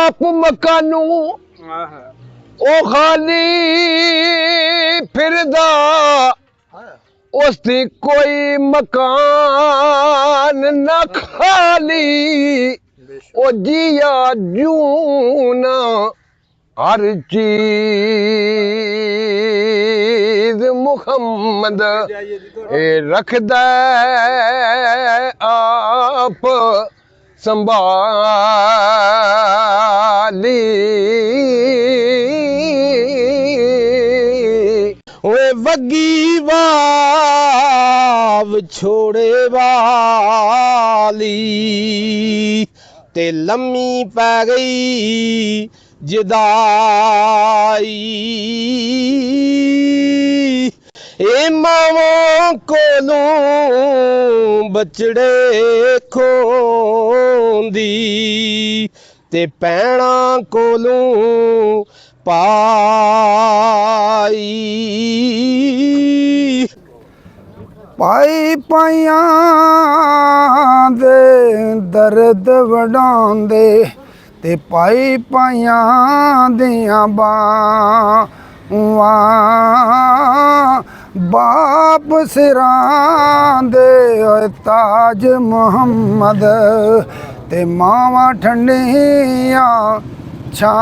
बाप मकानू ओ खाली फिरदा उसदी कोई मकान ना खाली ओ जिया जूना हर चीज मुहम्मद ए रखदा आप संभाली ओए वगी वाव छोड़े वाली ते लम्मी पै गई जुदाई ए मावां कोलों बचड़े खोंदी ते भैणां कोलों पाई पाई पाइयां दे दर्द वडांदे ते पाई पाइयां दियां बावां बाप सिरां दे ताज मुहम्मद ते मावां ठंडियां छावां